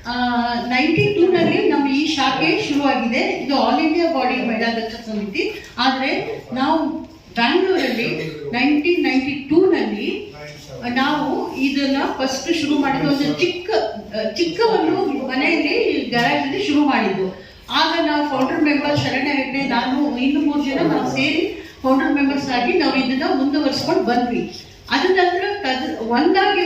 92ನಲ್ಲಿ ನಮ್ಮ ಈ ಶಾಖೆ ಶುರುವಾಗಿದೆ. ಇದು ಆಲ್ ಇಂಡಿಯಾ ಬಾಡಿ ಮಹಿಳಾ ದಕ್ಷತಾ ಸಮಿತಿ. ಆದರೆ ನಾವು ಬ್ಯಾಂಗ್ಳೂರಲ್ಲಿ 1992ನಲ್ಲಿ ನಾವು ಇದನ್ನ ಫಸ್ಟ್ ಶುರು ಮಾಡಿದ್ದು. ಒಂದು ಚಿಕ್ಕ ಒಂದು ಮನೆಯಲ್ಲಿ ಗ್ಯಾರೇಜಲ್ಲಿ ಶುರು ಮಾಡಿದ್ದು. ಆಗ ನಾವು ಫೌಂಡರ್ ಮೆಂಬರ್ ಶರಣ್ಯ ಹೆಗ್ಡೆ, ನಾನು, ಇನ್ನು 3 ಜನ ನಾವು ಸೇರಿ ಫೌಂಡರ್ ಮೆಂಬರ್ಸ್ ಆಗಿ ನಾವು ಇದನ್ನ ಮುಂದುವರಿಸ್ಕೊಂಡು ಬಂದ್ವಿ. ಅದ ನಂತರ ಒಂದಾಗಿ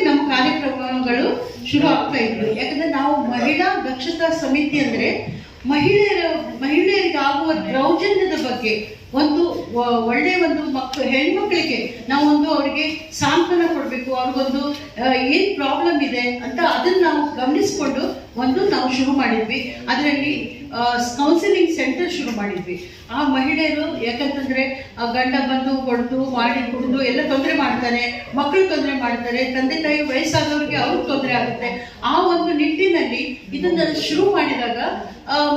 ನಮ್ಮ ಕಾರ್ಯಕ್ರಮಗಳು ಶುರು ಆಗ್ತಾ ಇದ್ವಿ. ಯಾಕಂದ್ರೆ ನಾವು ಮಹಿಳಾ ದಕ್ಷತಾ ಸಮಿತಿ ಅಂದ್ರೆ ಮಹಿಳೆಯರಿಗೆ ಆಗುವ ದೌರ್ಜನ್ಯದ ಬಗ್ಗೆ ಒಂದು ಒಳ್ಳೆ ಒಂದು ಹೆಣ್ಮಕ್ಳಿಗೆ ನಾವೊಂದು ಅವರಿಗೆ ಸಾಂತ್ವನ ಕೊಡಬೇಕು, ಅವ್ರಿಗೊಂದು ಏನ್ ಪ್ರಾಬ್ಲಮ್ ಇದೆ ಅಂತ ಅದನ್ನ ನಾವು ಗಮನಿಸ್ಕೊಂಡು ನಾವು ಶುರು ಮಾಡಿದ್ವಿ. ಅದರಲ್ಲಿ ಕೌನ್ಸಿಲಿಂಗ್ ಸೆಂಟರ್ ಶುರು ಮಾಡಿದ್ವಿ. ಆ ಮಹಿಳೆಯರು ಯಾಕಂತಂದ್ರೆ ಗಂಡ ಬಂದು ಹೊಡೆದು ಮಾಡಿ ಕುಡಿದು ಎಲ್ಲ ತೊಂದರೆ ಮಾಡ್ತಾರೆ, ಮಕ್ಕಳು ತೊಂದರೆ ಮಾಡ್ತಾರೆ, ತಂದೆ ತಾಯಿ ವಯಸ್ಸಾದವ್ರಿಗೆ ಅವ್ರಿಗೆ ತೊಂದರೆ ಆಗುತ್ತೆ. ಆ ಒಂದು ನಿಟ್ಟಿನಲ್ಲಿ ಇದನ್ನ ಶುರು ಮಾಡಿದಾಗ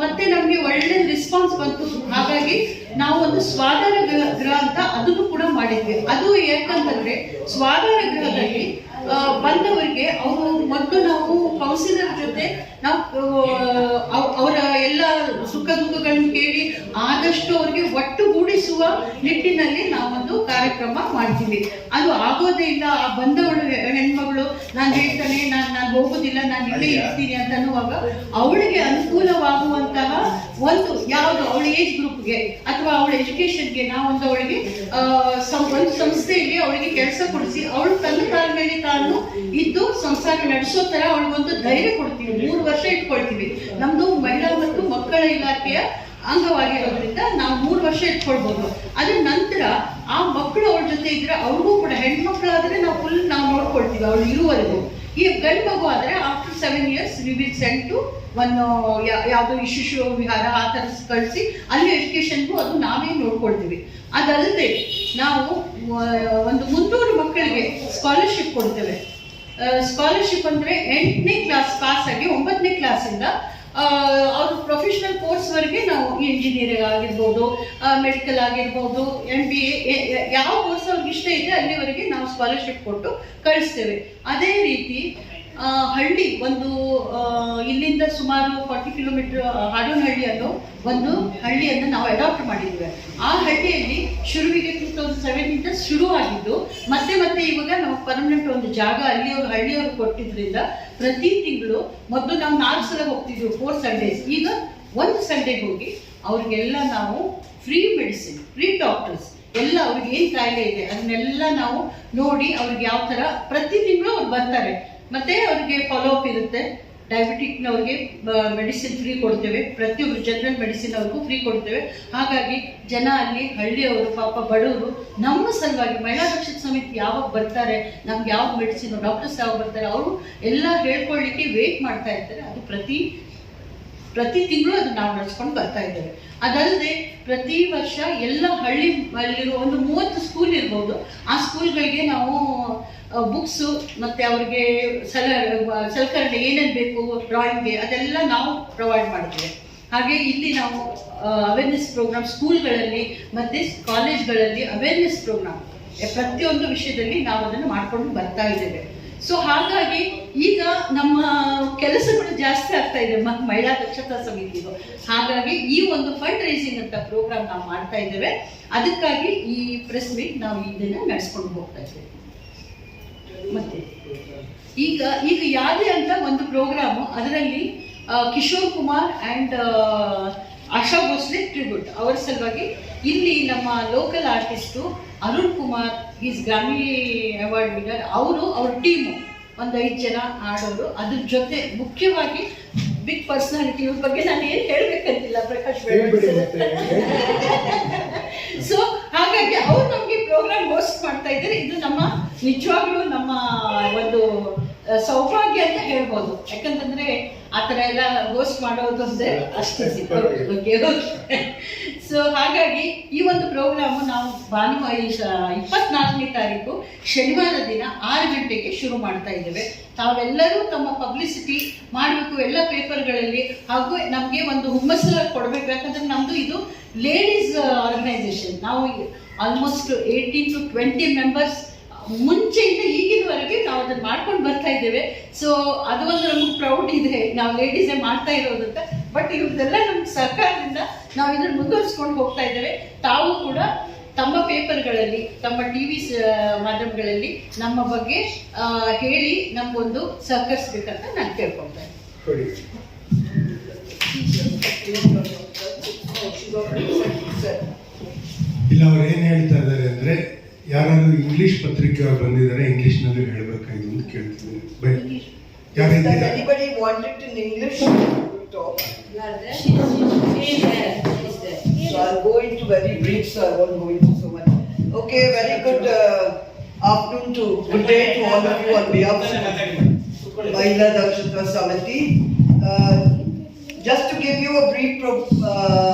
ಮತ್ತೆ ನಮ್ಗೆ ಒಳ್ಳೆ ರೆಸ್ಪಾನ್ಸ್ ಬಂತು. ಹಾಗಾಗಿ ನಾವು ಒಂದು ಸ್ವಾಧಾರ ಗೃಹ ಅಂತ ಅದನ್ನು ಕೂಡ ಮಾಡಿದ್ವಿ. ಅದು ಯಾಕಂತಂದ್ರೆ ಸ್ವಾಧಾರ ಗೃಹದಲ್ಲಿ ಬಂದವರಿಗೆ ಅವರು ಮೊದಲು ನಾವು ಕೌನ್ಸಿಲರ್ ಜೊತೆ ನಾವು ಅವರ ಎಲ್ಲ ಸುಖ ದುಃಖಗಳನ್ನು ಕೇಳಿ ಆದಷ್ಟು ಅವರಿಗೆ ಒಟ್ಟುಗೂಡಿಸುವ ನಿಟ್ಟಿನಲ್ಲಿ ನಾವೊಂದು ಕಾರ್ಯಕ್ರಮ ಮಾಡ್ತೀವಿ. ಅದು ಆಗೋದೇ ಇಲ್ಲ. ಆ ಬಂದವಳು ಹೆಣ್ಮಗಳು ನಾನು ಹೇಳ್ತಾನೆ ನಾನು ಹೋಗೋದಿಲ್ಲ, ನಾನು ಇಲ್ಲೇ ಇರ್ತೀನಿ ಅಂತ ಅನ್ನುವಾಗ ಅವಳಿಗೆ ಅನುಕೂಲವಾಗುವಂತಹ ಒಂದು ಯಾವುದು ಅವಳ ಏಜ್ ಗ್ರೂಪ್ಗೆ ಅಥವಾ ಅವಳ ಎಜುಕೇಶನ್ಗೆ ನಾವೊಂದು ಅವಳಿಗೆ ಒಂದು ಸಂಸ್ಥೆಯಲ್ಲಿ ಅವಳಿಗೆ ಕೆಲಸ ಕೊಡಿಸಿ ಅವಳು ತನ್ನ ಕಾಲ ಮೇಲೆ ತಾನು ಇದ್ದು ಸಂಸಾರ ನಡೆಸೋ ತರ ಅವಳಿಗೊಂದು ಧೈರ್ಯ ಕೊಡ್ತೀವಿ. 3 ವರ್ಷ ಇಟ್ಕೊಳ್ತೀವಿ. ನಮ್ದು ಮಹಿಳಾ ಮತ್ತು ಮಕ್ಕಳ ಇಲಾಖೆಯ ಅಂಗವಾಗಿರೋದ್ರಿಂದ ನಾವು 3 ವರ್ಷ ಇಟ್ಕೊಳ್ಬಹುದು. ಅದ್ರ ನಂತರ ಆ ಮಕ್ಕಳು ಅವಳ ಜೊತೆ ಇದ್ರೆ ಅವ್ರಿಗೂ ಕೂಡ ಹೆಣ್ಮಕ್ಳಾದ್ರೆ ನಾವು ನೋಡ್ಕೊಳ್ತೀವಿ ಅವಳು ಇರುವವರೆಗೂ. ಈ ಗಂಡು ಮಗು ಆದ್ರೆ after 7 years we will send to ಯಾವುದು ಶಿಶು ವಿಹಾರ ಆ ಥರ ಕಳಿಸಿ ಅಲ್ಲಿ ಎಜುಕೇಶನ್ಗೂ ಅದು ನಾವೇ ನೋಡ್ಕೊಳ್ತೀವಿ. ಅದಲ್ಲದೆ ನಾವು ಒಂದು 300 ಮಕ್ಕಳಿಗೆ ಸ್ಕಾಲರ್ಶಿಪ್ ಕೊಡ್ತೇವೆ. ಸ್ಕಾಲರ್ಶಿಪ್ ಅಂದ್ರೆ 8ನೇ ಕ್ಲಾಸ್ ಪಾಸ್ ಆಗಿ 9ನೇ ಕ್ಲಾಸಿಂದ ಅವ್ರ ಪ್ರೊಫೆಷನಲ್ ಕೋರ್ಸ್ವರೆಗೆ ನಾವು ಇಂಜಿನಿಯರಿಂಗ್ ಆಗಿರ್ಬೋದು, ಮೆಡಿಕಲ್ ಆಗಿರ್ಬೋದು, MBA ಯಾವ ಕೋರ್ಸ್ ಅವ್ರಿಗೆ ಇಷ್ಟ ಇದೆ ಅಲ್ಲಿವರೆಗೆ ನಾವು ಸ್ಕಾಲರ್ಶಿಪ್ ಕೊಟ್ಟು ಕಳಿಸ್ತೇವೆ. ಅದೇ ರೀತಿ ಹಳ್ಳಿ ಒಂದು ಇಲ್ಲಿಂದ ಸುಮಾರು 40 ಕಿಲೋಮೀಟರ್ ಹಾಡೋನಹಳ್ಳಿ ಅನ್ನೋ ಒಂದು ಹಳ್ಳಿಯನ್ನು ನಾವು ಅಡಾಪ್ಟ್ ಮಾಡಿದ್ದೇವೆ. ಆ ಹಳ್ಳಿಯಲ್ಲಿ ಶುರುವಿಗೆ 2007 ಶುರುವಾಗಿದ್ದು ಮತ್ತೆ ಇವಾಗ ನಾವು ಪರ್ಮನೆಂಟ್ ಒಂದು ಜಾಗ ಅಲ್ಲಿ ಅವರು ಹಳ್ಳಿಯವರು ಕೊಟ್ಟಿದ್ರಿಂದ ಪ್ರತಿ ತಿಂಗಳು ಮೊದಲು ನಾವು 4 ಸಲ ಹೋಗ್ತಿದ್ವಿ, 4 ಸಂಡೇಸ್. ಈಗ 1 ಸಂಡೇ ಹೋಗಿ ಅವ್ರಿಗೆಲ್ಲ ನಾವು ಫ್ರೀ ಮೆಡಿಸಿನ್, ಫ್ರೀ ಡಾಕ್ಟರ್ಸ್ ಎಲ್ಲ ಅವ್ರಿಗೆ ಏನು ಕಾಯಿಲೆ ಇದೆ ಅದನ್ನೆಲ್ಲ ನಾವು ನೋಡಿ ಅವ್ರಿಗೆ ಯಾವ ಥರ ಪ್ರತಿ ತಿಂಗಳು ಅವ್ರು ಬರ್ತಾರೆ. ಮತ್ತೆ ಅವ್ರಿಗೆ ಫಾಲೋ ಅಪ್ ಇರುತ್ತೆ. ಡಯಾಬಿಟಿಕ್ನವ್ರಿಗೆ ಮೆಡಿಸಿನ್ ಫ್ರೀ ಕೊಡ್ತೇವೆ, ಪ್ರತಿಯೊಬ್ಬರು ಜನರಲ್ ಮೆಡಿಸಿನ್ ಅವ್ರಿಗೂ ಫ್ರೀ ಕೊಡ್ತೇವೆ. ಹಾಗಾಗಿ ಜನ ಅಲ್ಲಿ ಹಳ್ಳಿಯವರು ಪಾಪ ಬಡವರು ನಮ್ಮ ಸಲುವಾಗಿ ಮಹಿಳಾ ದಕ್ಷತಾ ಸಮಿತಿ ಯಾವಾಗ ಬರ್ತಾರೆ, ನಮ್ಗೆ ಯಾವ ಮೆಡಿಸಿನ್ ಡಾಕ್ಟರ್ಸ್ ಯಾವಾಗ ಬರ್ತಾರೆ ಅವರು ಎಲ್ಲ ಹೇಳ್ಕೊಳ್ಳಿಕ್ಕೆ ವೇಟ್ ಮಾಡ್ತಾ ಇರ್ತಾರೆ. ಅದು ಪ್ರತಿ ತಿಂಗಳು ಅದು ನಾವು ನಡೆಸ್ಕೊಂಡು ಬರ್ತಾ ಇದ್ದೇವೆ. ಅದಲ್ಲದೆ ಪ್ರತಿ ವರ್ಷ ಎಲ್ಲ ಹಳ್ಳಿಯಲ್ಲಿರೋ ಒಂದು 30 ಸ್ಕೂಲ್ ಇರ್ಬೋದು, ಆ ಸ್ಕೂಲ್ಗಳಿಗೆ ನಾವು ಬುಕ್ಸು ಮತ್ತು ಅವ್ರಿಗೆ ಸಲಕರಣೆ ಏನೇನು ಬೇಕು ಡ್ರಾಯಿಂಗ್ಗೆ ಅದೆಲ್ಲ ನಾವು ಪ್ರೊವೈಡ್ ಮಾಡ್ತೇವೆ. ಹಾಗೆ ಇಲ್ಲಿ ನಾವು ಅವೇರ್ನೆಸ್ ಪ್ರೋಗ್ರಾಮ್ ಸ್ಕೂಲ್ಗಳಲ್ಲಿ ಮತ್ತು ಕಾಲೇಜ್ಗಳಲ್ಲಿ ಅವೇರ್ನೆಸ್ ಪ್ರೋಗ್ರಾಮ್ ಪ್ರತಿಯೊಂದು ವಿಷಯದಲ್ಲಿ ನಾವು ಅದನ್ನು ಮಾಡ್ಕೊಂಡು ಬರ್ತಾ ಇದ್ದೇವೆ. ಸೊ ಹಾಗಾಗಿ ಈಗ ನಮ್ಮ ಕೆಲಸಗಳು ಜಾಸ್ತಿ ಆಗ್ತಾ ಇದೆ ಮಹಿಳಾ ದಕ್ಷತಾ ಸಮಿತಿಗೂ. ಹಾಗಾಗಿ ಈ ಒಂದು ಫಂಡ್ ರೈಸಿಂಗ್ ಅಂತ ಪ್ರೋಗ್ರಾಮ್ ನಾವು ಮಾಡ್ತಾ ಇದ್ದೇವೆ. ಅದಕ್ಕಾಗಿ ಈ ಪ್ರೆಸ್ ಮೀಟ್ ನಾವು ಇದನ್ನ ನಡೆಸ್ಕೊಂಡು ಹೋಗ್ತಾ ಇದ್ದೇವೆ. ಮತ್ತೆ ಈಗ ಯಾರೇ ಅಂತ ಒಂದು ಪ್ರೋಗ್ರಾಮು, ಅದರಲ್ಲಿ Kishore Kumar and Asha Bhosle tribute ಅವರ ಸಲುವಾಗಿ ಇಲ್ಲಿ ನಮ್ಮ local artist Arun Kumar is Grammy award winner. ಅವ್ರ ಟೀಮು ಒಂದು 5 ಜನ ಆಡೋರು. ಅದ್ರ ಜೊತೆ ಮುಖ್ಯವಾಗಿ ಬಿಗ್ ಪರ್ಸನಾಲಿಟಿ, ಇವ್ರ ಬಗ್ಗೆ ನಾನು ಏನು ಹೇಳ್ಬೇಕಂತಿಲ್ಲ, ಪ್ರಕಾಶ್ ಸೊ ಹಾಗಾಗಿ ಅವ್ರು ನಮಗೆ ಪ್ರೋಗ್ರಾಮ್ ಹೋಸ್ಟ್ ಮಾಡ್ತಾ ಇದ್ದಾರೆ. ಇದು ನಮ್ಮ ನಿಜವಾಗ್ಲೂ ನಮ್ಮ ಒಂದು ಸೌಭಾಗ್ಯ ಅಂತ ಹೇಳ್ಬೋದು. ಯಾಕಂತಂದ್ರೆ ಆ ಥರ ಎಲ್ಲ ಹೋಸ್ಟ್ ಮಾಡೋದು ಅಂದ್ರೆ ಅಷ್ಟೇ. ಸೊ ಹಾಗಾಗಿ ಈ ಒಂದು ಪ್ರೋಗ್ರಾಮು ನಾವು ಭಾನುವಾರ 24ನೇ ತಾರೀಕು ಶನಿವಾರ ದಿನ 6 ಗಂಟೆಗೆ ಶುರು ಮಾಡ್ತಾ ಇದ್ದೇವೆ. ತಾವೆಲ್ಲರೂ ತಮ್ಮ ಪಬ್ಲಿಸಿಟಿ ಮಾಡಬೇಕು ಎಲ್ಲ ಪೇಪರ್ಗಳಲ್ಲಿ, ಹಾಗೂ ನಮಗೆ ಒಂದು ಹುಮ್ಮಸ್ಸು ಕೊಡಬೇಕು. ಯಾಕಂದ್ರೆ ನಮ್ಮದು ಇದು ಲೇಡೀಸ್ ಆರ್ಗನೈಸೇಷನ್. ನಾವು ಆಲ್ಮೋಸ್ಟ್ 18 to 20 ಮೆಂಬರ್ಸ್ ಮುಂಚೆಯಿಂದ ಈಗಿನವರೆಗೆ ನಾವು ಅದನ್ನು ಮಾಡ್ಕೊಂಡು ಬರ್ತಾ ಇದ್ದೇವೆ. ಸೊ ಅದು ಒಂದು ನಮ್ಗೆ ಪ್ರೌಡ್ ಇದೆ, ನಾವು ಲೇಡೀಸೇ ಮಾಡ್ತಾ ಇರೋದು ಅಂತ. ಬಟ್ ಇವ್ರದ್ದೆಲ್ಲ ನಮ್ಮ ಸರ್ಕಾರದಿಂದ ನಾವು ಇದನ್ನು ಮುಂದುವರಿಸ್ಕೊಂಡು ಹೋಗ್ತಾ ಇದ್ದೇವೆ. ತಾವು ಕೂಡ ತಮ್ಮ ಪೇಪರ್ಗಳಲ್ಲಿ, ತಮ್ಮ TV ಮಾಧ್ಯಮಗಳಲ್ಲಿ ನಮ್ಮ ಬಗ್ಗೆ ಹೇಳಿ ನಮಗೊಂದು ಸಹಕರಿಸ್ಬೇಕಂತ ನಾನು ಕೇಳ್ಕೊಳ್ತಾ ಇದ್ದೀನಿ. ಇಲ್ಲ, ಅವ್ರು ಏನು ಹೇಳ್ತಾ ಇದ್ದಾರೆ ಅಂದರೆ, ಯಾರಾದರೂ ಇಂಗ್ಲಿಷ್ ಪತ್ರಿಕೆ ಅವ್ರು ಬಂದಿದ್ದಾರೆ, ಇಂಗ್ಲಿಷ್ನಲ್ಲಿ ಹೇಳಬೇಕಾಯ್ತು ಅಂತ ಕೇಳ್ತಿದ್ದಾರೆ. By ಯಾರಿದ್ದೀರಾ? Anybody want it in English? Talk. So I'll go into very brief, so I won't go into so much. Okay, very good afternoon to good day to all of you on behalf of Mahila Dakshatra Samiti. Just to give you a brief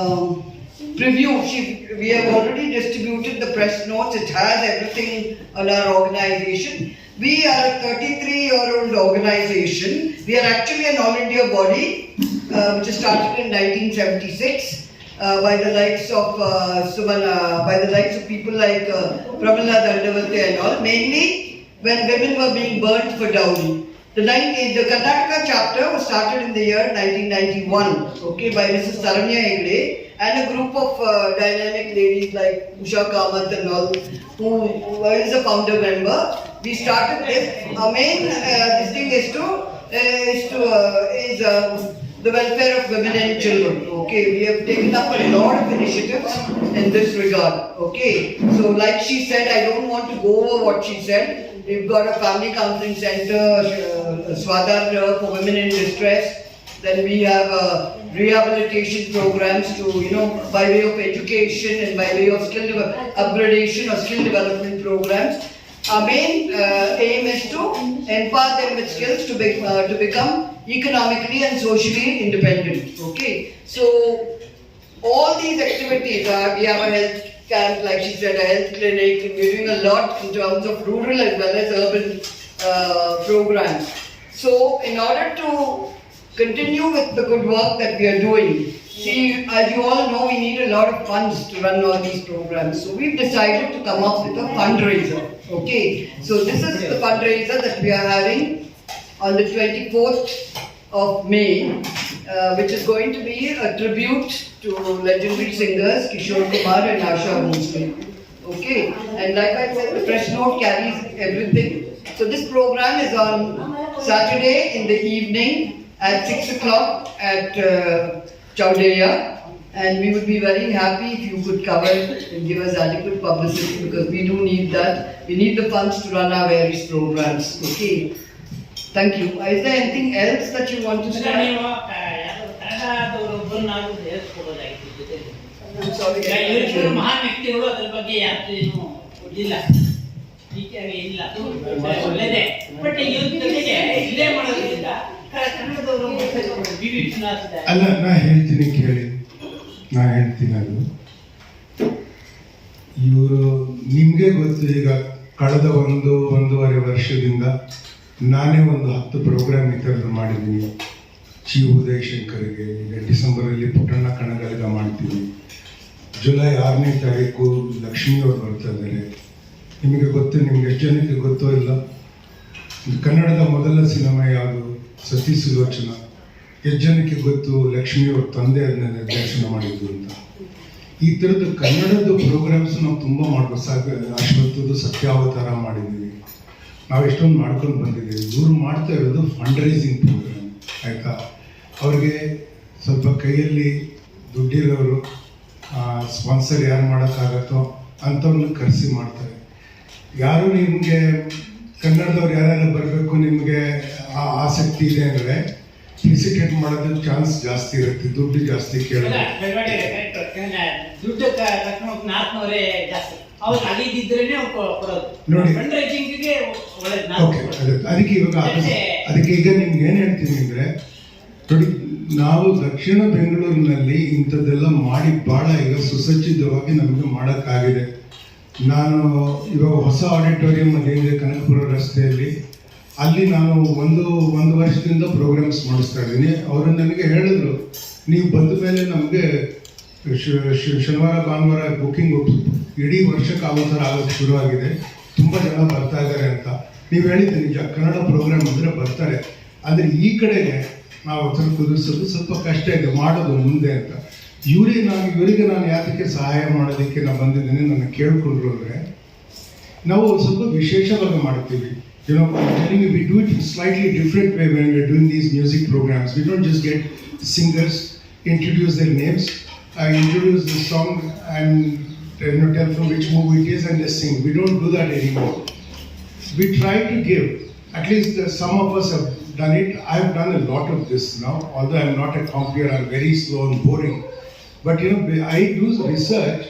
preview, we have already distributed the press notes. It has everything on our organization. We are a 33-year-old organization. We are actually an all-India body which was started in 1976 by the likes of people like Pramila Dandavate and all. Mainly when women were being burnt for dowry. The Karnataka chapter was started in the year 1991, okay, by Mrs. Saranya Hegde and a group of dynamic ladies like Usha Kamath and all, who is a founder member. We started this. Our main this thing is the welfare of women and children. Okay, we have taken up a lot of initiatives in this regard. Okay, so like she said, I don't want to go over what she said. We've got a family counseling center, Swadharma for women in distress. Then we have rehabilitation programs to, by way of education and by way of skill upgradation or skill development programs. Our main aim is to empower them with skills to become economically and socially independent. Okay, so all these activities we have a health camp, like she said, a health clinic, and we're doing a lot in terms of rural as well as urban programs. So in order to continue with the good work that we are doing, see, as you all know, we need a lot of funds to run all these programs. So we've decided to come up with a fundraiser. Okay, so this is the fundraiser that we are having on the 24th of May, which is going to be a tribute to legendary singers Kishore Kumar and Asha Bhosle. Okay, and like I said, the press note carries everything. So this program is on Saturday in the evening at 6 o'clock at Chowdeya, and we would be very happy if you could cover and give us adequate publicity, because we do need that. We need the funds to run our various programs. Okay. Thank you. Is there anything else that you want to say? I'm sorry. ಮಹಾನ್ ವ್ಯಕ್ತಿಗಳು ಅದರ ಬಗ್ಗೆ ಯಾರು ಕೊಡಲಿಲ್ಲ, ಟೀಕೆಗೆ ಇಲ್ಲ, ಒಳ್ಳೆಯದೇ. But ಇದ್ರ ಜೊತೆಗೆ ಇಲ್ಲೇ ಮಾಡೋದ್ರಿಂದ ಕನ್ನಡದವರು ಅಲ್ಲ, ನಾ ಹೇಳ್ತೀನಿ ಕೇಳಿ, ಅದು ಇವರು ನಿಮಗೆ ಗೊತ್ತು. ಈಗ ಕಳೆದ ಒಂದೂವರೆ ವರ್ಷದಿಂದ ನಾನೇ ಒಂದು 10 ಪ್ರೋಗ್ರಾಮ್ ಈ ಥರದ್ದು ಮಾಡಿದ್ದೀನಿ. ಚಿ ಉದಯಶಂಕರ್ಗೆ ಈಗ ಡಿಸೆಂಬರಲ್ಲಿ ಪುಟ್ಟಣ್ಣ ಕಣಗಲ್ಗ ಮಾಡ್ತೀವಿ. ಜುಲೈ 6ನೇ ತಾರೀಕು ಲಕ್ಷ್ಮಿಯವರು ಬರ್ತಾ ಇದ್ದಾರೆ. ನಿಮಗೆ ಗೊತ್ತು, ನಿಮ್ಗೆ ಎಷ್ಟು ಜನಕ್ಕೆ ಗೊತ್ತೋ ಇಲ್ಲ, ಕನ್ನಡದ ಮೊದಲ ಸಿನಿಮಾ ಯಾವುದು? ಸತಿ ಸುಲೋಚನಾ. ಎಷ್ಟು ಜನಕ್ಕೆ ಗೊತ್ತು ಲಕ್ಷ್ಮಿಯವ್ರ ತಂದೆ ಅದನ್ನ ನಿರ್ದೇಶನ ಮಾಡಿದ್ದು ಅಂತ? ಈ ಥರದ್ದು ಕನ್ನಡದ ಪ್ರೋಗ್ರಾಮ್ಸ್ ನಾವು ತುಂಬ ಮಾಡ್ಬೋದು. ಅಶ್ವತ್ಥದ್ದು ಸತ್ಯಾವತಾರ ಮಾಡಿದ್ದೀವಿ, ನಾವು ಎಷ್ಟೊಂದು ಮಾಡ್ಕೊಂಡು ಬಂದಿದ್ದೀವಿ. ಇವರು ಮಾಡ್ತಾ ಇರೋದು ಫಂಡ್ ರೈಸಿಂಗ್ ಪ್ರೋಗ್ರಾಮ್, ಆಯಿತಾ? ಅವ್ರಿಗೆ ಸ್ವಲ್ಪ ಕೈಯಲ್ಲಿ ದುಡ್ಡಿರೋರು, ಸ್ಪಾನ್ಸರ್ ಯಾರು ಮಾಡೋಕ್ಕಾಗತ್ತೋ ಅಂಥವ್ರನ್ನ ಕರೆಸಿ ಮಾಡ್ತಾರೆ. ಯಾರು ನಿಮಗೆ ಕನ್ನಡದವ್ರು ಯಾರ್ಯಾರು ಬರಬೇಕು, ನಿಮಗೆ ಆಸಕ್ತಿ ಇದೆ ಅಂದರೆ ಫೆಸಿಲಿಟೇಟ್ ಮಾಡೋದಕ್ಕೆ ಚಾನ್ಸ್ ಜಾಸ್ತಿ ಇರುತ್ತೆ, ದುಡ್ಡು ಜಾಸ್ತಿ ಕೇಳೋದು. ದುಡ್ಡು ನಾಲ್ಕುನೂರೇ ಜಾಸ್ತಿ ನೋಡಿ. ಓಕೆ, ಅದಕ್ಕೆ ಇವಾಗ ಅದಕ್ಕೆ ಈಗ ನಿಮ್ಗೆ ಏನು ಹೇಳ್ತೀನಿ ಅಂದರೆ, ನೋಡಿ, ನಾವು ದಕ್ಷಿಣ ಬೆಂಗಳೂರಿನಲ್ಲಿ ಇಂಥದ್ದೆಲ್ಲ ಮಾಡಿ ಭಾಳ ಈಗ ಸುಸಜ್ಜಿತವಾಗಿ ನಮಗೆ ಮಾಡೋಕ್ಕಾಗಿದೆ. ನಾನು ಇವಾಗ ಹೊಸ ಆಡಿಟೋರಿಯಂ ಅಲ್ಲಿದೆ ಕನಕಪುರ ರಸ್ತೆಯಲ್ಲಿ, ಅಲ್ಲಿ ನಾನು ಒಂದು ವರ್ಷದಿಂದ ಪ್ರೋಗ್ರಾಮ್ಸ್ ಮಾಡಿಸ್ತಾ ಇದ್ದೀನಿ. ಅವರು ನನಗೆ ಹೇಳಿದ್ರು, ನೀವು ಬಂದ ಮೇಲೆ ನಮಗೆ ಶನಿವಾರ ಭಾನುವಾರ ಬುಕ್ಕಿಂಗ್ ಇಡೀ ವರ್ಷಕ್ಕೆ ಆಗೋ ಥರ ಆಗೋಕ್ಕೆ ಶುರುವಾಗಿದೆ. ತುಂಬ ಜನ ಬರ್ತಾ ಇದ್ದಾರೆ ಅಂತ. ನೀವು ಹೇಳಿದ್ರಿ ನಿಜ, ಕನ್ನಡ ಪ್ರೋಗ್ರಾಮ್ ಅಂದರೆ ಬರ್ತಾರೆ, ಆದರೆ ಈ ಕಡೆಗೆ ನಾವು ಅದನ್ನು ಕುದಿಸೋದು ಸ್ವಲ್ಪ ಕಷ್ಟ ಇದೆ ಮಾಡೋದು ಮುಂದೆ ಅಂತ. ಇವರಿಗೆ ನಾನು ಯಾತಕ್ಕೆ ಸಹಾಯ ಮಾಡೋದಕ್ಕೆ ನಾನು ಬಂದಿದ್ದೇನೆ, ನನ್ನ ಕೇಳಿಕೊಂಡ್ರು ಅಂದರೆ ನಾವು ಸ್ವಲ್ಪ ವಿಶೇಷವಾಗಿ ಮಾಡ್ತೀವಿ. We do it in slightly different way when we are doing these music programs. We don't just get singers, introduce their names, introduce the song and tell from which movie it is and just sing. We don't do that anymore. We try to give, at least some of us have done it. I have done a lot of this now, although I am not a compeer, I am very slow and boring. But I do research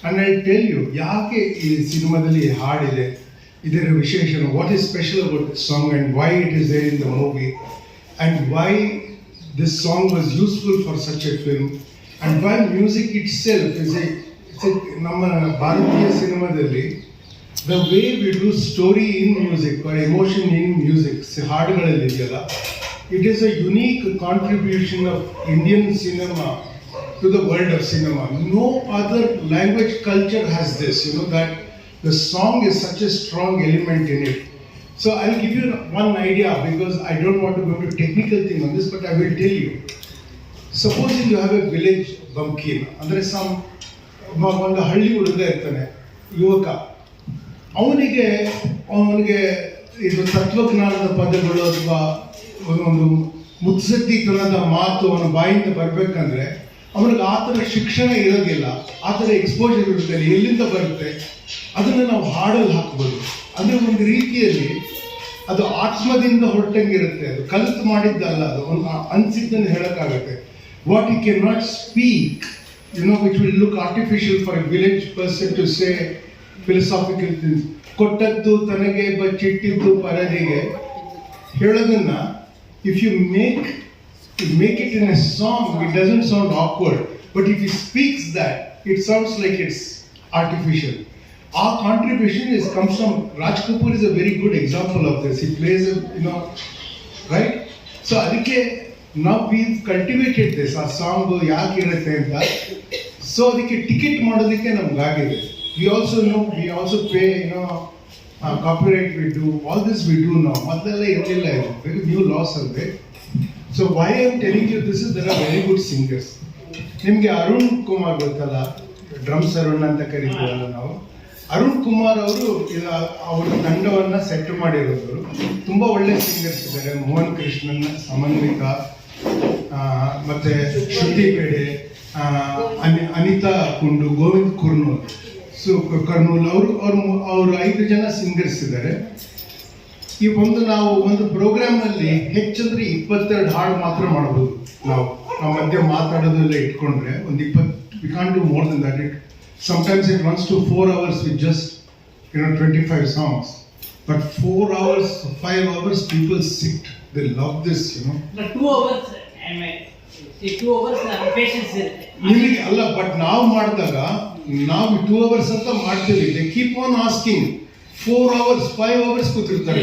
and I tell you, ಯಾಕೆ ಈ ಸಿನಿಮಾದಲ್ಲಿ ಹಾಡಿದೆ, ಇದರ ವಿಶೇಷಣ, what is special about this song and why it is there in the movie and why this song was useful for such a film and why music itself is ನಮ್ಮ ಭಾರತೀಯ ಸಿನಿಮಾದಲ್ಲಿ the way we do story in music or emotion in music, ಹಾಡುಗಳಲ್ಲಿ ಇದೆಯಲ್ಲ, it is a unique contribution of Indian cinema to the world of cinema. No other language culture has this, that the song is such a strong element in it. So I'll give you one idea, because I don't want to go into technical thing on this, but I will tell you. Supposing you have a village bumpkin, ಅಂದರೆ ಒಂದು ಹಳ್ಳಿ ಹುಡುಗ ಇರ್ತಾನೆ, ಯುವಕ, ಅವನಿಗೆ ಇದು ತತ್ವಜ್ಞಾನದ ಪದಗಳು ಅಥವಾ ಒಂದು ಮುತ್ಸದ್ದಿತನದ ಮಾತು ಅವನ ಬಾಯಿಂದ ಬರಬೇಕಂದ್ರೆ ಅವನಿಗೆ ಆ ಥರ ಶಿಕ್ಷಣ ಇರೋದಿಲ್ಲ, ಆ ಥರ ಎಕ್ಸ್ಪೋಜರ್ ಇರುತ್ತೆ, ಎಲ್ಲಿಂದ ಬರುತ್ತೆ ಅದನ್ನು ನಾವು ಹಾಡಲ್ಲಿ ಹಾಕ್ಬೋದು. ಅಂದರೆ ಒಂದು ರೀತಿಯಲ್ಲಿ ಅದು ಆತ್ಮದಿಂದ ಹೊರಟಂಗಿರುತ್ತೆ, ಅದು ಕಲಿತು ಮಾಡಿದ್ದಲ್ಲ, ಅದು ಒಂದು ಅನಿಸಿದ್ದನ್ನು ಹೇಳೋಕ್ಕಾಗತ್ತೆ. What you can not speak, which will look artificial for a village person to say philosophical things. ಕೊಟ್ಟದ್ದು ತನಗೆ ಬಚ್ಚಿಟ್ಟಿದ್ದು ಪರರಿಗೆ ಹೇಳೋದನ್ನ if you make it in a song, it doesn't sound awkward, but if he speaks that, it sounds like it's artificial. Our contribution comes from Raj Kapoor is a very good example of this. He plays right? So adike now we've cultivated this, our song yaake irutte anta, so adike ticket ಮಾಡೋದಕ್ಕೆ ನಮಗೆ ಆಗಿದೆ. We also pay, copyright we do, all this we do now. ಮೊದಲೆಲ್ಲ ಇರಲಿಲ್ಲ, ಇದು very new laws are there. So why I am telling you this is, there are very good singers. ನಿಮಗೆ ಅರುಣ್ ಕುಮಾರ್ ಗೊತ್ತಲ್ಲ, drums Arun ಅಂತ ಕರೀತೀವಲ್ಲ ನಾವು. ಅರುಣ್ ಕುಮಾರ್ ಅವರು ಅವರ ತಂಡವನ್ನು ಸೆಟ್ ಮಾಡಿರೋರು. ತುಂಬ ಒಳ್ಳೆ ಸಿಂಗರ್ಸ್ ಇದ್ದಾರೆ. ಮೋಹನ್ ಕೃಷ್ಣನ್, ಸಮನ್ವಿತ, ಮತ್ತೆ ಶ್ರುತಿ ಬೇಡೆ, ಅನಿತಾ ಕುಂಡು, ಗೋವಿಂದ್ ಕರ್ನೂಲ್ ಅವರು 5 ಜನ ಸಿಂಗರ್ಸ್ ಇದ್ದಾರೆ. ಈ ನಾವು ಒಂದು ಪ್ರೋಗ್ರಾಮ್ನಲ್ಲಿ ಹೆಚ್ಚಂದ್ರೆ 22 ಹಾಡು ಮಾತ್ರ ಮಾಡ್ಬೋದು. ನಾವು ಮಧ್ಯೆ ಮಾತಾಡೋದೆಲ್ಲ ಇಟ್ಕೊಂಡ್ರೆ ಒಂದು 20, we can't do more than that. Sometimes it runs to 4 hours with just 25 songs, but 4 hours, 5 hours people sit, they love this. But 2 hours, I mean, 2 hours patience ಇರುತ್ತೆ ನಿಮಗೆ ಅಲ್ಲ, ಬಟ್ ನಾವು ಮಾಡಿದಾಗ ನಾವು 2 hours ಅಂತ ಮಾಡ್ತೀವಿ. they keep on asking 4 hours, 5 hours ಕೂತಿರ್ತಾರೆ.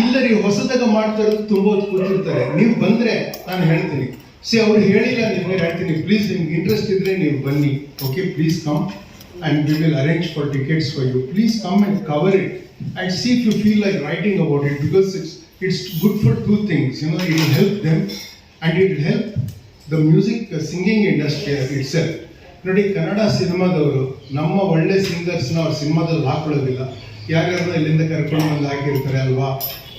ಇಲ್ಲ ರೀ, ಹೊಸದಾಗ ಮಾಡ್ತಾ ಇರೋದು ತುಂಬ ಹೊತ್ತು ಕೂತಿರ್ತಾರೆ. ನೀವು ಬಂದ್ರೆ ನಾನು ಹೇಳ್ತೀನಿ, ಅವ್ರು ಹೇಳಿಲ್ಲ, ನಿಮಗೆ ಹೇಳ್ತೀನಿ, ಪ್ಲೀಸ್ ನಿಮ್ಗೆ ಇಂಟ್ರೆಸ್ಟ್ ಇದ್ರೆ ನೀವು ಬನ್ನಿ, okay, please come and we will arrange for tickets for you. Please come and cover it and see if you feel like writing about it, because it's good for 2 things. It will help them and it will help the music singing industry itself. ನೋಡಿ, ಕನ್ನಡ ಸಿನಿಮಾದವರು ನಮ್ಮ ಒಳ್ಳೆ ಸಿಂಗರ್ಸ್ನ ಅವ್ರ ಸಿನಿಮಾದಲ್ಲಿ ಹಾಕೊಳ್ಳೋದಿಲ್ಲ, ಯಾರ್ಯಾರನ್ನ ಇಲ್ಲಿಂದ ಕರ್ಕೊಂಡು ಬಂದು ಹಾಕಿರ್ತಾರೆ ಅಲ್ವಾ.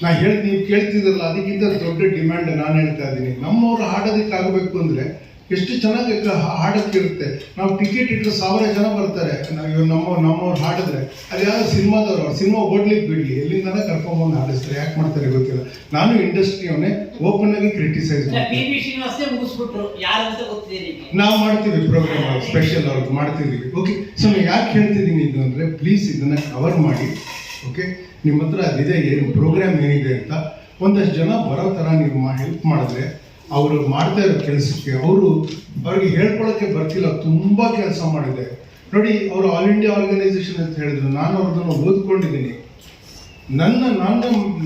ನೀವು ಕೇಳ್ತಿದ್ರಲ್ಲ, ಅದಕ್ಕಿಂತ ದೊಡ್ಡ ಡಿಮ್ಯಾಂಡ್ ನಾನು ಹೇಳ್ತಾ ಇದ್ದೀನಿ. ನಮ್ಮವ್ರು ಹಾಡೋದಕ್ಕೆ ಆಗಬೇಕು ಅಂದರೆ ಎಷ್ಟು ಚೆನ್ನಾಗಿ ಹಾಡೋಕ್ಕಿರುತ್ತೆ. ನಾವು ಟಿಕೆಟ್ ಇಟ್ಟರೆ 1000 ಜನ ಬರ್ತಾರೆ. ನಮ್ಮವ್ರು ಹಾಡಿದ್ರೆ ಅದು ಯಾವ ಸಿನಿಮಾದವ್ರು, ಅವ್ರ ಸಿನಿಮಾ ಓಡ್ಲಿಕ್ಕೆ ಬಿಡಲಿ, ಎಲ್ಲಿಂದನೇ ಕರ್ಕೊಂಡ್ಬಂದು ಹಾಡಿಸ್ತಾರೆ. ಯಾಕೆ ಮಾಡ್ತಾರೆ ಗೊತ್ತಿಲ್ಲ. ನಾನು ಇಂಡಸ್ಟ್ರಿಯವನ್ನೇ ಓಪನ್ ಆಗಿ ಕ್ರಿಟಿಸೈಸ್ ನಾವು ಮಾಡ್ತೀವಿ ಪ್ರೋಗ್ರಾಮ್, ಸ್ಪೆಷಲ್ ಅವ್ರಿಗೆ ಮಾಡ್ತಿದ್ದೀವಿ. ಓಕೆ, ಸೊ ನಾನು ಯಾಕೆ ಹೇಳ್ತಿದ್ದೀನಿ ಇದು ಅಂದರೆ, ಪ್ಲೀಸ್ ಇದನ್ನ ಕವರ್ ಮಾಡಿ. ಓಕೆ, ನಿಮ್ಮ ಹತ್ರ ಅದಿದೆ, ಏನು ಪ್ರೋಗ್ರಾಮ್ ಏನಿದೆ ಅಂತ ಒಂದಷ್ಟು ಜನ ಬರೋ ಥರ ನೀವು ಹೆಲ್ಪ್ ಮಾಡಿದ್ರೆ ಅವರು ಮಾಡ್ತಾ ಇರೋ ಕೆಲಸಕ್ಕೆ ಅವ್ರಿಗೆ ಹೇಳ್ಕೊಳ್ಳೋಕ್ಕೆ ಬರ್ತಿಲ್ಲ, ತುಂಬ ಕೆಲಸ ಮಾಡಿದೆ. ನೋಡಿ, ಅವರು ಆಲ್ ಇಂಡಿಯಾ ಆರ್ಗನೈಸೇಷನ್ ಅಂತ ಹೇಳಿದ್ರು, ನಾನು ಅವ್ರದ್ದನ್ನು ಓದ್ಕೊಂಡಿದ್ದೀನಿ.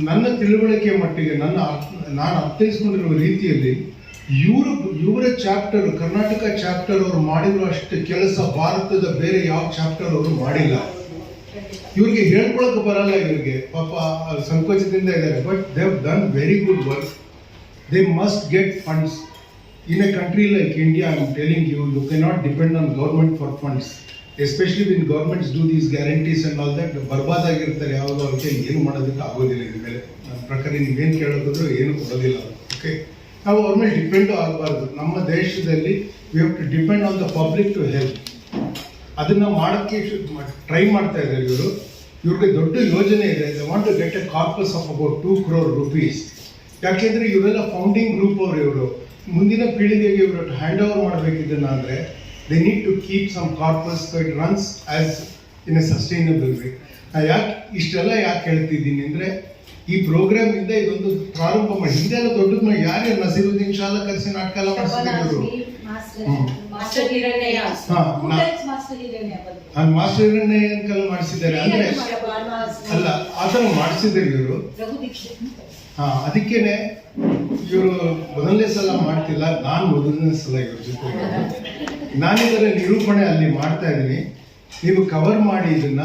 ನನ್ನ ತಿಳುವಳಿಕೆ ಮಟ್ಟಿಗೆ, ನಾನು ಅರ್ಥೈಸ್ಕೊಂಡಿರುವ ರೀತಿಯಲ್ಲಿ ಇವರ ಚಾಪ್ಟರ್, ಕರ್ನಾಟಕ ಚಾಪ್ಟರ್ ಅವರು ಮಾಡಿರೋ ಅಷ್ಟು ಕೆಲಸ ಭಾರತದ ಬೇರೆ ಯಾವ ಚಾಪ್ಟರ್ ಅವರು ಮಾಡಿಲ್ಲ. ಇವ್ರಿಗೆ ಹೇಳ್ಕೊಳಕ್ಕೆ ಬರಲ್ಲ, ಇವ್ರಿಗೆ ಪಾಪ ಸಂಕೋಚದಿಂದ ಇದ್ದಾರೆ. But they have done very good work. They must get funds. In a country like India, I am telling you, you cannot depend on government for funds, especially when governments do these guarantees and all that. ಬರ್ಬಾದ್ ಆಗಿರ್ತಾರೆ, ಯಾವಾಗ ಅವ್ರಿಗೆ ಏನು ಮಾಡೋದಕ್ಕೆ ಆಗೋದಿಲ್ಲ. ಇನ್ಮೇಲೆ ನನ್ನ ಪ್ರಕಾರ ನೀವೇನು ಕೇಳೋದಾದ್ರೂ ಏನು ಕೊಡೋದಿಲ್ಲ. ಓಕೆ, ನಾವು ಅವ್ರ ಮೇಲೆ ಡಿಪೆಂಡು ಆಗಬಾರ್ದು. ನಮ್ಮ ದೇಶದಲ್ಲಿ we have to depend on the public to help. ಅದನ್ನು ಮಾಡೋಕ್ಕೆ ಟ್ರೈ ಮಾಡ್ತಾ ಇದ್ದಾರೆ ಇವರು. ಇವ್ರಿಗೆ ದೊಡ್ಡ ಯೋಜನೆ ಇದೆ. They want to get a corpus of about 2 crore rupees. ಯಾಕೆಂದರೆ ಇವರೆಲ್ಲ ಫೌಂಡಿಂಗ್ ಗ್ರೂಪ್ ಅವರು. ಇವರು ಮುಂದಿನ ಪೀಳಿಗೆಗೆ ಇವರು ಹ್ಯಾಂಡ್ ಓವರ್ ಮಾಡಬೇಕಿದ್ದನ್ನು ಅಂದರೆ they need to keep some corpus so it runs as in a sustainable way. ಇಷ್ಟೆಲ್ಲ ಯಾಕೆ ಹೇಳ್ತಿದ್ದೀನಿ ಅಂದರೆ ಈ ಪ್ರೋಗ್ರಾಮಿಂದ ಇದೊಂದು ಪ್ರಾರಂಭ ಮಾಡಿ. ಹಿಂದೆಲ್ಲ ದೊಡ್ಡದು ಯಾರೇ ನಸೀರುದ್ದೀನ್ ಶಾಲಾ ಕರೆಸಿ ನಾಟಕ ಎಲ್ಲ ಮಾಡಿಸಿದ್ರು. ಮಾಸ್ಟರ್ ಹಿರಣ್ಯ ಅಂಕಲ್ ಮಾಡಿಸಿದ್ದಾರೆ ಅಂದ್ರೆ ಅಲ್ಲ, ಆ ಥರ ಮಾಡಿಸಿದ್ದಾರೆ ಇವರು. ಅದಕ್ಕೇನೆ ಇವರು ಮೊದಲನೇ ಸಲ ಮಾಡ್ತಿಲ್ಲ, ನಾನು ಮೊದಲನೇ ಸಲ ಇವ್ರ ಜೊತೆ. ನಾನಿದರ ನಿರೂಪಣೆ ಅಲ್ಲಿ ಮಾಡ್ತಾ ಇದ್ದೀನಿ. ನೀವು ಕವರ್ ಮಾಡಿ ಇದನ್ನ.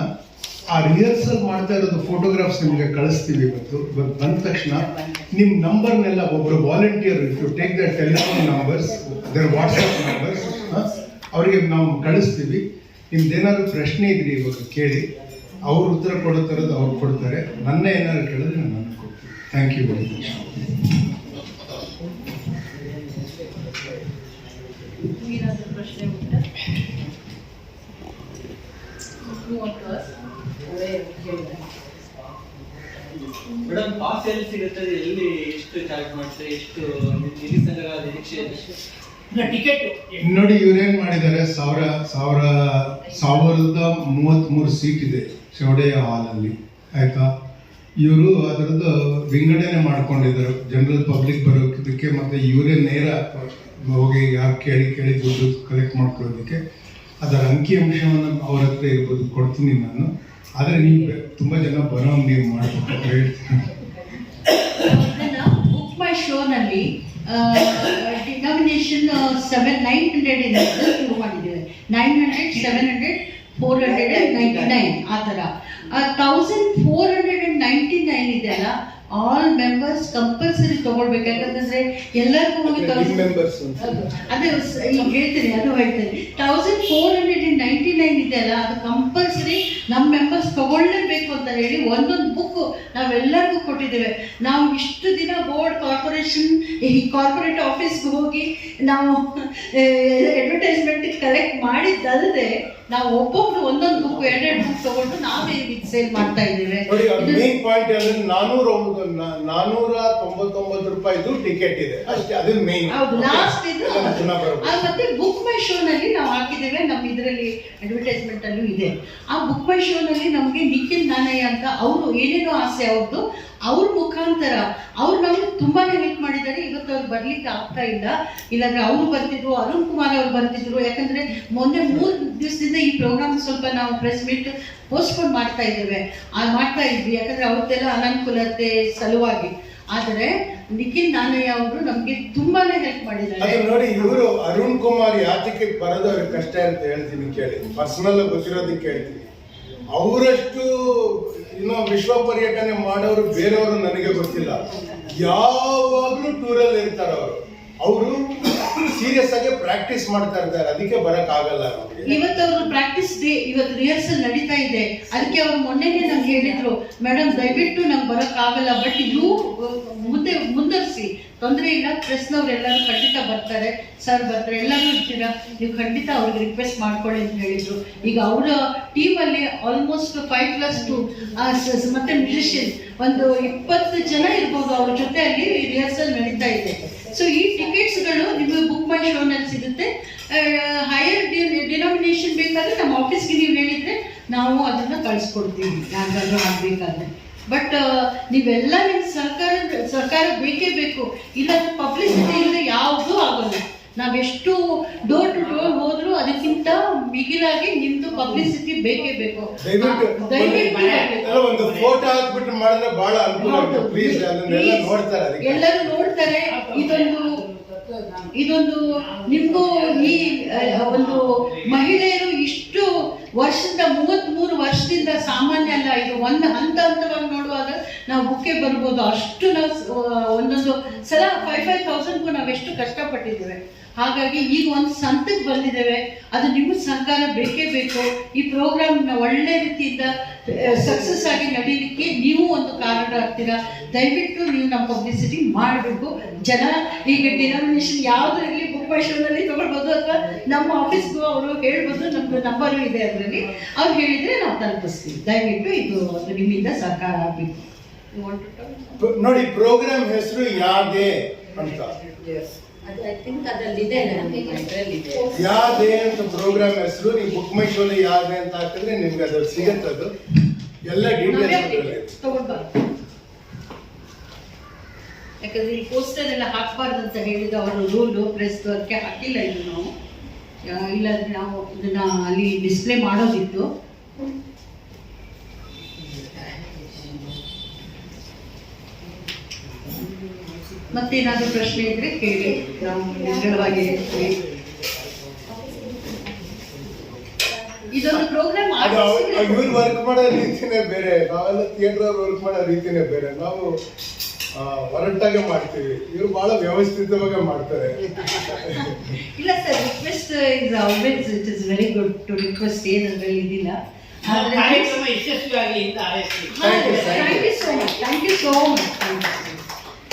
ಆ ರಿಹರ್ಸಲ್ ಮಾಡ್ತಾ ಇರೋದು ಫೋಟೋಗ್ರಾಫ್ಸ್ ನಿಮಗೆ ಕಳಿಸ್ತೀವಿ. ಇವತ್ತು ಬಂದ ತಕ್ಷಣ ನಿಮ್ಮ ನಂಬರ್ನೆಲ್ಲ ಒಬ್ಬರು volunteer, if you take the telephone numbers, their WhatsApp numbers, ಅವರಿಗೆ ನಾವು ಕಳಿಸ್ತೀವಿ. ನಿಮ್ದೇನಾದ್ರು ಪ್ರಶ್ನೆ ಇದ್ರಿ ಇವಾಗ ಕೇಳಿ, ಅವ್ರು ಉತ್ತರ ಕೊಡೋ ಥರದ್ದು ಅವ್ರು ಕೊಡ್ತಾರೆ. ನನ್ನ ಏನಾದ್ರು ಕೇಳಿದ್ರೆ ನಾನು ಕೊಡ್ತೀನಿ. Thank you very much. ಪ್ರಶ್ನೆ ಉಂಟಾ? ಮೇಡಮ್, ಪಾಸ್ ಎಲ್ಲಿ ಸಿಗುತ್ತೆ? ಎಲ್ಲಿ ಎಷ್ಟು ಚಾರ್ಜ್ ಮಾಡ್ತಾರೆ? ಎಷ್ಟು ನಿಧಿ ಸಂಗ್ರಹ ನಿರೀಕ್ಷೆ? ಟಿಕೆಟ್ ನೋಡಿ, ಇವ್ರೇನ್ ಮಾಡಿದ್ದಾರೆ, 1033 ಸೀಟ್ ಇದೆ ಚೌಡೆಯ ಹಾಲಲ್ಲಿ, ಆಯ್ತಾ. ಇವರು ಅದರದ್ದು ವಿಂಗಡಣೆ ಮಾಡ್ಕೊಂಡಿದ್ದಾರೆ ಜನರಲ್ ಪಬ್ಲಿಕ್ ಬರೋದಕ್ಕೆ, ಮತ್ತೆ ಇವರೇ ನೇರ ಹೋಗಿ ಯಾರು ಕೇಳಿ ದುಡ್ಡು ಕಲೆಕ್ಟ್ ಮಾಡ್ಕೊಳ್ಳೋದಕ್ಕೆ. ಅದರ ಅಂಕಿಅಂಶವನ್ನು ಅವ್ರ ಹತ್ರ ಇರ್ಬೋದು, ಕೊಡ್ತೀನಿ ನಾನು. ಆದರೆ ನೀವು ತುಂಬ ಜನ ಬರೋ ನೀವು ಮಾಡಬೇಕು ಹೇಳ್ತೀನಿ. ಬುಕ್ ಮೈ ಶೋನಲ್ಲಿ ಡಿನಾಮಿನೇಷನ್ 900 ಇದೆ, ಶುರು ಮಾಡಿದ್ದೇವೆ. 900, 700, 499 ಆ ಥರ. 1499 ಇದೆ ಅಲ್ಲ, ಆಲ್ ಮೆಂಬರ್ಸ್ ಕಂಪಲ್ಸರಿ ತಗೊಳ್ಬೇಕು. ಯಾಕಂತಂದ್ರೆ ಎಲ್ಲರಿಗೂ ಹೋಗಿ ಅದೇ ಈಗ ಹೇಳ್ತೀನಿ, ಅದು ಹೇಳ್ತೀನಿ. 1499 ಇದೆ ಅಲ್ಲ, ಅದು ಕಂಪಲ್ಸರಿ ನಮ್ಮ ಮೆಂಬರ್ಸ್ ತಗೊಳ್ಳೇಬೇಕು ಅಂತ ಹೇಳಿ ಒಂದೊಂದು ಬುಕ್ ನಾವೆಲ್ಲರಿಗೂ ಕೊಟ್ಟಿದ್ದೇವೆ. ನಾವು ಇಷ್ಟು ದಿನ ಬೋರ್ಡ್ ಕಾರ್ಪೊರೇಷನ್ ಈ ಕಾರ್ಪೊರೇಟ್ ಆಫೀಸ್ಗೆ ಹೋಗಿ ನಾವು ಅಡ್ವರ್ಟೈಸ್ಮೆಂಟ್ ಕಲೆಕ್ಟ್ ಮಾಡಿದ್ದಲ್ಲದೆ ನಾವು ಒಬ್ಬೊಬ್ರು ಒಂದೊಂದು ಬುಕ್ 2 ಬುಕ್ ತಗೊಂಡು ನಾವೇ ಸೇಲ್ ಮಾಡ್ತಾ ಇದ್ದೇವೆ. ಮೇನ್ ಪಾಯಿಂಟ್ ಅಂದ್ರೆ 499 ರೂಪಾಯಿದು ಟಿಕೆಟ್ ಇದೆ ಅಷ್ಟೇ, ಅದು ಮೇನ್. ಹೌದು, ಲಾಸ್ಟ್ ಇದು. ಮತ್ತೆ ಬುಕ್ ಮೈ ಶೋ ನಲ್ಲಿ ನಾವು ಹಾಕಿದ್ದೇವೆ, ನಮ್ಮ ಇದರಲ್ಲಿ ಅಡ್ವರ್ಟೈಸ್ಮೆಂಟ್ ಅಲ್ಲೂ ಇದೆ. ಆ ಬುಕ್ ಮೈ ಶೋ ನಲ್ಲಿ ನಮಗೆ ನಿಖಿಲ್ ನಾನಯ್ಯ ಅಂತ ಅವರು ಏನೇನೋ ಆಸೆ ಅವ್ರದ್ದು, ಅವ್ರ ಮುಖಾಂತರ ಅವ್ರು ನಮ್ಗೆ ತುಂಬಾನೇ ಹೆಲ್ಪ್ ಮಾಡಿದ್ದಾರೆ. ಇವತ್ತು ಅವ್ರು ಬರ್ಲಿಕ್ಕೆ ಆಗ್ತಾ ಇಲ್ಲ, ಇಲ್ಲಾಂದ್ರೆ ಅವರು ಬರ್ತಿದ್ರು, ಅರುಣ್ ಕುಮಾರ್ ಅವ್ರು ಬರ್ತಿದ್ರು. ಯಾಕಂದ್ರೆ ಮೊನ್ನೆ 3 ದಿವಸದಿಂದ ಈ ಪ್ರೋಗ್ರಾಮ್ ಸ್ವಲ್ಪ ನಾವು ಪ್ರೆಸ್ ಮೀಟ್ ಪೋಸ್ಟ್ಪೋನ್ ಮಾಡ್ತಾ ಇದ್ದೇವೆ, ಮಾಡ್ತಾ ಇದ್ವಿ, ಯಾಕಂದ್ರೆ ಅವ್ರದ್ದೆಲ್ಲ ಅನಾನುಕೂಲತೆ ಸಲುವಾಗಿ. ಆದರೆ ನಿಖಿಲ್ ನಾನಯ್ಯ ಅವರು ನಮ್ಗೆ ತುಂಬಾನೇ ಹೆಲ್ಪ್ ಮಾಡಿದ್ದಾರೆ. ನೋಡಿ, ಇವರು ಅರುಣ್ ಕುಮಾರ್ ಯಾತಕ್ಕೆ ಬರೋದು ಅವ್ರಿಗೆ ಕಷ್ಟ ಅಂತ ಹೇಳ್ತೀನಿ ಕೇಳಿ, ಪರ್ಸನಲ್ ಗೊತ್ತಿರೋದಕ್ಕೆ ಹೇಳ್ತೀನಿ. ಅವರಷ್ಟು ವಿಶ್ವ ಪರ್ಯಟನೆ ಮಾಡೋರು ಬೇರೆಯವರು ನನಗೆ ಗೊತ್ತಿಲ್ಲ. ಯಾವಾಗ್ಲೂ ಟೂರಲ್ಲಿ ಇರ್ತಾರೆ ಅವರು ಸೀರಿಯಸ್ ಆಗಿ ಪ್ರಾಕ್ಟೀಸ್ ಮಾಡ್ತಾ ಇರ್ತಾರೆ, ಅದಕ್ಕೆ ಬರಕ್ ಆಗಲ್ಲ. ಇವತ್ತು ಅವರು ಪ್ರಾಕ್ಟೀಸ್ ಡೇ, ಇವತ್ತು ರಿಹರ್ಸಲ್ ನಡೀತಾ ಇದೆ. ಅದಕ್ಕೆ ಅವ್ರು ಮೊನ್ನೆನೇ ನಮ್ಗೆ ಹೇಳಿದ್ರು, ಮೇಡಮ್ ದಯವಿಟ್ಟು ನಮ್ಗೆ ಬರಕ್ ಆಗಲ್ಲ, ಬಟ್ ನೀವು ಮುಂದರ್ಸಿ, ತೊಂದರೆ ಇಲ್ಲ, ಪ್ರೆಸ್ನವ್ರು ಎಲ್ಲರೂ ಖಂಡಿತ ಬರ್ತಾರೆ, ಸರ್ ಬರ್ತಾರೆ, ಎಲ್ಲರೂ ಇರ್ತೀರಾ, ನೀವು ಖಂಡಿತ ಅವ್ರಿಗೆ ರಿಕ್ವೆಸ್ಟ್ ಮಾಡ್ಕೊಳ್ಳಿ ಅಂತ ಹೇಳಿದ್ರು. ಈಗ ಅವರ ಟೀಮಲ್ಲಿ ಆಲ್ಮೋಸ್ಟ್ 5+2 ಮತ್ತೆ ಮ್ಯೂಸಿಷಿಯನ್ ಒಂದು 20 ಜನ ಇರ್ಬೋದು ಅವ್ರ ಜೊತೆ ಅಲ್ಲಿ ರಿಹರ್ಸಲ್ ನಡೀತಾ ಇದೆ. ಸೊ ಈ ಟಿಕೆಟ್ಸ್ಗಳು ನಿಮಗೆ ಬುಕ್ ಮೈ ಶೋನಲ್ಲಿ ಸಿಗುತ್ತೆ. ಹೈಯರ್ ಡಿನಾಮಿನೇಷನ್ ಬೇಕಾದ್ರೆ ನಮ್ಮ ಆಫೀಸ್ಗೆ ನೀವು ಹೇಳಿದ್ರೆ ನಾವು ಅದನ್ನ ಕಳಿಸ್ಕೊಡ್ತೀವಿ, ಯಾರಿಗಾದ್ರೂ ಆಗಬೇಕಾದ್ರೆ. ಬಟ್ ನೀವೆಲ್ಲ ನಿಮ್ಮ ಸರ್ಕಾರ ಬೇಕೇ ಬೇಕು, ಇಲ್ಲಾಂದ್ರೆ ಪಬ್ಲಿಸಿಟಿ ಇಲ್ಲದೆ ಯಾವುದೂ ಆಗೋಲ್ಲ. ನಾವೆಷ್ಟು ಡೋರ್ ಟು ಡೋರ್ ಹೋದ್ರು ಅದಕ್ಕಿಂತ ಮಿಗಿಲಾಗಿ ನಿಮ್ದು ಪಬ್ಲಿಸಿಟಿ ಬೇಕೇ ಬೇಕು. ಒಂದು ಫೋಟೋ ಹಾಕ್ಬಿಟ್ಟು ಮಾಡಿದ್ರೆ ಬಹಳ ಅನುಕೂಲ. ಎಲ್ಲರೂ ನೋಡ್ತಾರೆ. ಇದೊಂದು ನಿಮ್ಗೂ ಈ ಒಂದು ಮಹಿಳೆಯರು ಇಷ್ಟು ವರ್ಷದ 33 ವರ್ಷದಿಂದ ಸಾಮಾನ್ಯ ಅಲ್ಲ. ಇದು ಒಂದು ಹಂತವಾಗಿ ನೋಡುವಾಗ ನಾವು ಬುಕ್ಕೆ ಬರ್ಬೋದು. ಅಷ್ಟು ನಾವು ಒಂದೊಂದು ಸಲ 5,000ಗೂ ನಾವೆಷ್ಟು ಕಷ್ಟಪಟ್ಟಿದ್ದೇವೆ. ಹಾಗಾಗಿ ಈಗ ಒಂದು ಸಂತಕ್ಕೆ ಬಂದಿದ್ದೇವೆ. ಅದು ನಿಮ್ಮ ಸಹಕಾರ ಬೇಕೇ ಬೇಕು. ಈ ಪ್ರೋಗ್ರಾಮ್ನ ಒಳ್ಳೆ ರೀತಿಯಿಂದ ಸಕ್ಸಸ್ ಆಗಿ ನಡೀಲಿಕ್ಕೆ ನೀವು ಒಂದು ಕಾರಣ ಆಗ್ತೀರಾ. ದಯವಿಟ್ಟು ನೀವು ನಮ್ಮ ಪಬ್ಲಿಸಿಟಿ ಮಾಡಬೇಕು. ಜನ ಈಗ ಡಿನಾಮಿನೇಷನ್ ಯಾವುದು ಇರಲಿ ಬುಕ್ ಮೈ ಶೋನಲ್ಲಿ ತಗೊಳ್ಬೋದು, ಅಥವಾ ನಮ್ಮ ಆಫೀಸ್ಗೂ ಅವರು ಹೇಳ್ಬೋದು. ನಮ್ಮದು ನಂಬರು ಇದೆ ಅದರಲ್ಲಿ. ಅವ್ರು ಹೇಳಿದರೆ ನಾವು ತಲುಪಿಸ್ತೀವಿ. ದಯವಿಟ್ಟು ಇದು ಒಂದು ನಿಮ್ಮಿಂದ ಸಹಕಾರ ಆಗಬೇಕು. ನೋಡಿ, ಪ್ರೋಗ್ರಾಮ್ ಹೆಸರು ಯಾದೆ ಅಂತ. ಯಾದೆ ಅಂತ ಪ್ರೋಗ್ರಾಮ್ ಹೆಸರು. ನೀವು ಬುಕ್ ಮೈ ಶೋಲಿ ಯಾದೆ ಅಂತ ಹಾಕಿದ್ರೆ ನಿಮ್ಗೆ ಅದ್ರಲ್ಲಿ ಸಿಗುತ್ತೆ. ಅದು ಎಲ್ಲ ಡೀಟೇಲ್ಸ್ ತಗೊಳ್ಬಾರ್ದು. ಯಾಕಂದ್ರೆ ಈ ಪೋಸ್ಟರ್ ಎಲ್ಲ ಹಾಕಬಾರ್ದು ಅಂತ ಹೇಳಿದ ಅವರು ರೂಲು. ಪ್ರೆಸ್ ಅದಕ್ಕೆ ಹಾಕಿಲ್ಲ ಇದು ನಾವು. ಇಲ್ಲಾಂದ್ರೆ ನಾವು ಇದನ್ನ ಅಲ್ಲಿ ಡಿಸ್ಪ್ಲೇ ಮಾಡೋದಿತ್ತು. ಮತ್ತೇನಾದ್ರೂ ಪ್ರಶ್ನೆ ಇದ್ರೆ ಕೇಳಿ, ನಾವು ನಿರಳವಾಗಿ ಹೇಳ್ತೀವಿ. ಇದೊಂದು ಪ್ರೋಗ್ರಾಮ್ ಇವ್ರು ವರ್ಕ್ ಮಾಡೋ ರೀತಿನೇ ಬೇರೆ, ನಾವೆಲ್ಲ ಥಿಯೇಟರ್ ವರ್ಕ್ ಮಾಡೋ ರೀತಿನೇ ಬೇರೆ. ನಾವು ಹೊರಟಾಗೆ ಮಾಡ್ತೀವಿ, ಇವ್ರು ಬಹಳ ವ್ಯವಸ್ಥಿತವಾಗಿ ಮಾಡ್ತಾರೆ. ಇಲ್ಲ sir, request is always it is very good to request. ಏನಂದ್ರಲ್ಲಿ ಇದಿಲ್ಲ. ಕಾರ್ಯಕ್ರಮ ಯಶಸ್ವಿಯಾಗಿ ಅಂತ ಹಾರೈಸ್ತೀವಿ. Thank you so much.